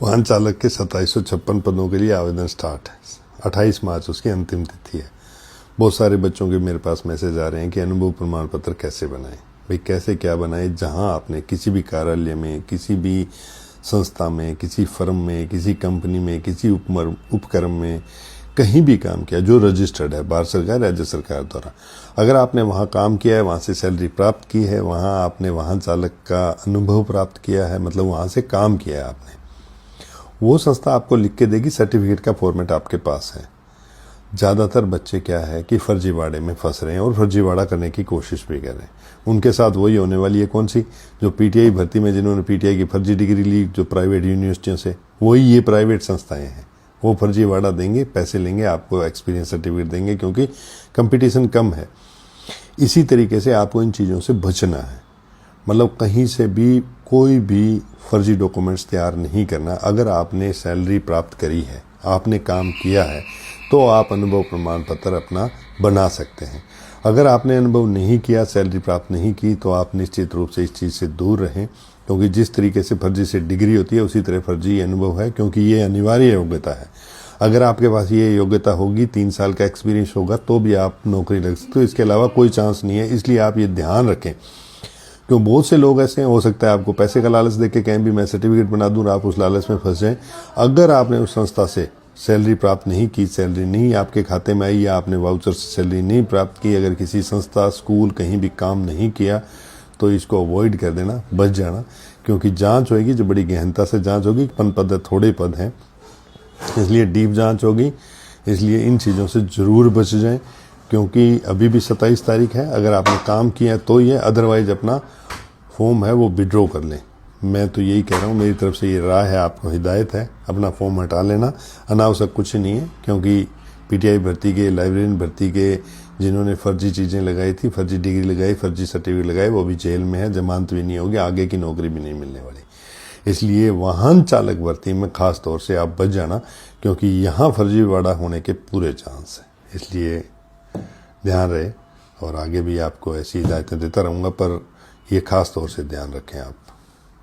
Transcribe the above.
वाहन चालक के 2756 पदों के लिए आवेदन स्टार्ट है। 28 मार्च उसकी अंतिम तिथि है। बहुत सारे बच्चों के मेरे पास मैसेज आ रहे हैं कि अनुभव प्रमाण पत्र कैसे बनाएं। भाई कैसे क्या बनाएं? जहां आपने किसी भी कार्यालय में, किसी भी संस्था में, किसी फर्म में, किसी कंपनी में, किसी उपक्रम में कहीं भी काम किया जो रजिस्टर्ड है भारत सरकार, राज्य सरकार द्वारा, अगर आपने वहाँ काम किया है, वहाँ से सैलरी प्राप्त की है, वहाँ आपने वाहन चालक का अनुभव प्राप्त किया है, मतलब वहाँ से काम किया है आपने, वो संस्था आपको लिख के देगी। सर्टिफिकेट का फॉर्मेट आपके पास है। ज़्यादातर बच्चे क्या है कि फर्जीवाड़े में फंस रहे हैं और फर्जीवाड़ा करने की कोशिश भी कर रहे हैं। उनके साथ वही होने वाली है। कौन सी? जो पीटीआई भर्ती में जिन्होंने पीटीआई की फर्जी डिग्री ली, जो प्राइवेट यूनिवर्सिटियों से, वही ये प्राइवेट संस्थाएं हैं। वो फर्जीवाड़ा देंगे, पैसे लेंगे, आपको एक्सपीरियंस सर्टिफिकेट देंगे, क्योंकि कंपटीशन कम है। इसी तरीके से आपको इन चीज़ों से बचना है। मतलब कहीं से भी कोई भी फर्जी डॉक्यूमेंट्स तैयार नहीं करना। अगर आपने सैलरी प्राप्त करी है, आपने काम किया है, तो आप अनुभव प्रमाण पत्र अपना बना सकते हैं। अगर आपने अनुभव नहीं किया, सैलरी प्राप्त नहीं की, तो आप निश्चित रूप से इस चीज़ से दूर रहें, क्योंकि जिस तरीके से फर्जी से डिग्री होती है उसी तरह फर्जी अनुभव है, क्योंकि ये अनिवार्य योग्यता है। अगर आपके पास ये योग्यता होगी, 3 साल का एक्सपीरियंस होगा, तो भी आप नौकरी लग सकते हो। इसके अलावा कोई चांस नहीं है। इसलिए आप ये ध्यान रखें, क्यों बहुत से लोग ऐसे हैं, हो सकता है आपको पैसे का लालच देके कहीं भी मैं सर्टिफिकेट बना दूं और आप उस लालच में फंस जाएं। अगर आपने उस संस्था से सैलरी प्राप्त नहीं की, सैलरी नहीं आपके खाते में आई, या आपने वाउचर से सैलरी नहीं प्राप्त की, अगर किसी संस्था, स्कूल, कहीं भी काम नहीं किया, तो इसको अवॉइड कर देना, बच जाना। क्योंकि जांच होगी, जो बड़ी गहनता से जांच होगी। पद थोड़े पद हैं, इसलिए डीप जांच होगी। इसलिए इन चीज़ों से ज़रूर बच जाएं, क्योंकि अभी भी 27 तारीख है। अगर आपने काम किया तो ये, अदरवाइज अपना फॉर्म है वो विड्रॉ कर लें। मैं तो यही कह रहा हूँ, मेरी तरफ से ये राय है, आपको हिदायत है, अपना फॉर्म हटा लेना। अनावश्यक कुछ नहीं है, क्योंकि पीटीआई भर्ती के, लाइब्रेरियन भर्ती के जिन्होंने फर्जी चीज़ें लगाई थी, फर्जी डिग्री लगाई, फर्जी सर्टिफिकेट लगाए, वो भी जेल में है, जमानत भी नहीं होगी, आगे की नौकरी भी नहीं मिलने वाली। इसलिए वाहन चालक भर्ती में खास तौर से आप बच जाना, क्योंकि यहाँ फर्जीवाड़ा होने के पूरे चांस हैं। इसलिए ध्यान रहे, और आगे भी आपको ऐसी हिदायतें देता रहूँगा, पर ये खास तौर से ध्यान रखें आप।